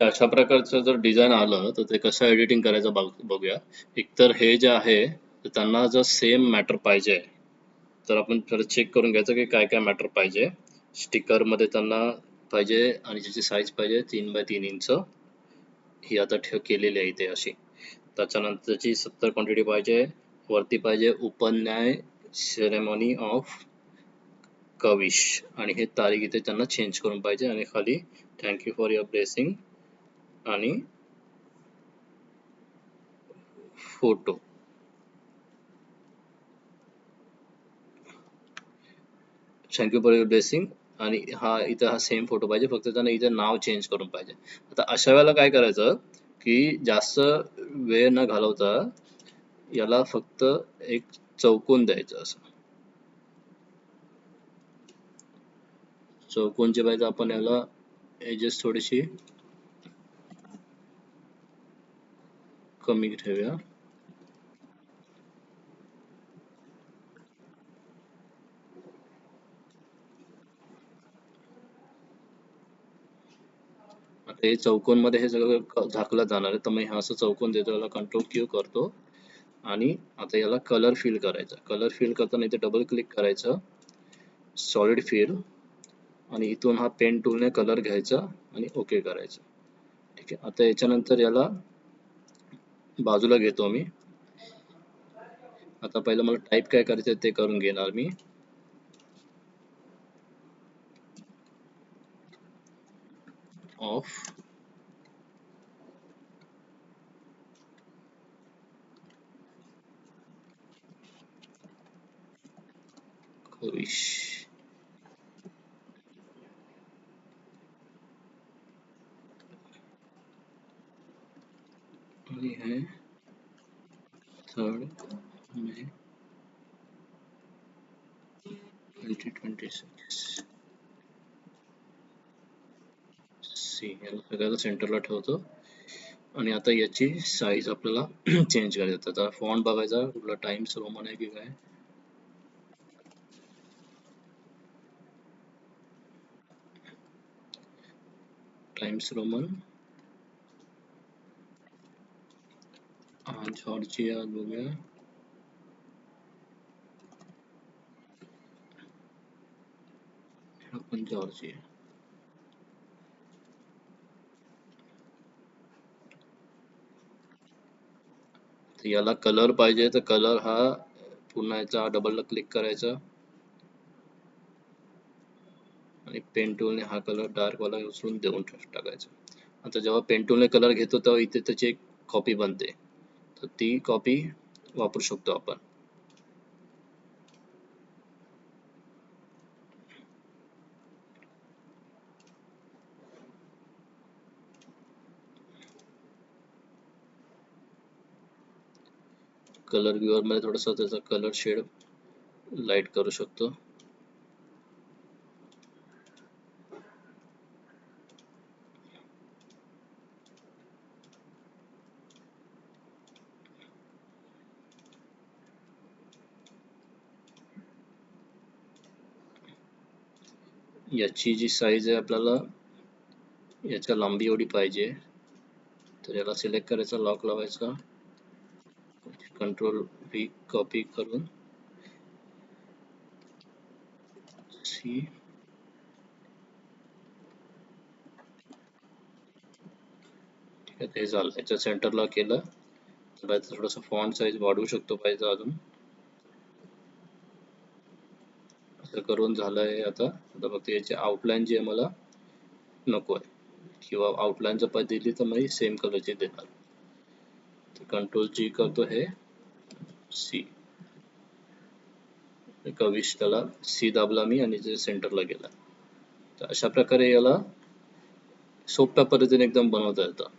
अशा प्रकारचं जर डिझाईन आलं तर ते कसं एडिटिंग करायचं बघूया. एकतर हे जे आहे तर त्यांना जर सेम मॅटर पाहिजे तर आपण थोडं चेक करून घ्यायचं की काय काय मॅटर पाहिजे. स्टिकरमध्ये त्यांना पाहिजे आणि ज्याची साईज पाहिजे 3x3 इंच ही आता केलेली आहे इथे अशी. त्याच्यानंतर त्याची 70 क्वांटिटी पाहिजे. वरती पाहिजे उपन्याय सेरेमनी ऑफ कविश आणि हे तारीख इथे त्यांना चेंज करून पाहिजे आणि खाली thank you for your blessing आणि photo. Thank you for your blessing आणि इथं सेम फोटो पाहिजे, फक्त त्यांना इथे नाव चेंज करून पाहिजे. आता अशा वेळेला काय करायचं की जास्त वेळ न घालवता याला फक्त एक चौकोन द्यायचं. असं चौकोन जे पाहिजे आपण याला एजेस थोडीशी कमी ठेवूया. आता हे चौकोन मध्ये हे सगळं झाकलं जाणार आहे, तर मग हा असं चौकोन देतो, याला कंट्रोल क्यू करतो आणि आता याला कलर फिल करायचा. कलर फिल करताना इथे डबल क्लिक करायचं, सॉलिड फिल आणि इथून हा पेन टूलने कलर घ्यायचा आणि ओके करायचं. ठीक आहे. आता याच्यानंतर याला बाजूला घेतो मी. आता पहिलं मला टाईप काय करायचं ते करून घेणार मी. ऑफ कविश आणि हे 3 मे 2026 सी. याला सगळ्याला सेंटरला ठेवतो आणि आता याची साईज आपल्याला चेंज करायचं. आता फॉन्ट बघायचा कुठला, टाइम्स रोमन आहे की काय. टाइम्स रोमन जॉर्जिया बघूया. आपण जॉर्जिया. तर याला कलर पाहिजे तर कलर हा पुन्हा याचा डबल क्लिक करायचा आणि पेन टूलने हा कलर डार्क वाला उचलून देऊन टाकायचा. आता जेव्हा पेन टूलने कलर घेतो तेव्हा इथे त्याची एक कॉपी बनते, तर ती कॉपी वापरू शकतो आपण. कलर व्ह्यूअर मध्ये थोडासा त्याचा कलर शेड लाईट करू शकतो. याची जी साईज आहे आपल्याला याच्या लांबी एवढी पाहिजे, तर याला सिलेक्ट करायचा, लॉक लावायचा, कंट्रोल व्ही कॉपी करून सी. ठीक आहे, ते झालं. याच्या सेंटरला केलं तर थोडंसं फॉन्ट साईज वाढवू शकतो पाहिजे अजून. असं करून झालंय. आता फक्त याची आउटलाईन जी आहे मला नको आहे, किंवा आउटलाईन जर दिली तर मग सेम कलरची देणार. कंट्रोल जी करतो, हे सी कविश, त्याला सी दाबला मी आणि जे सेंटरला गेला. तर अशा प्रकारे याला सोप्या पद्धतीने एकदम बनवता येतं.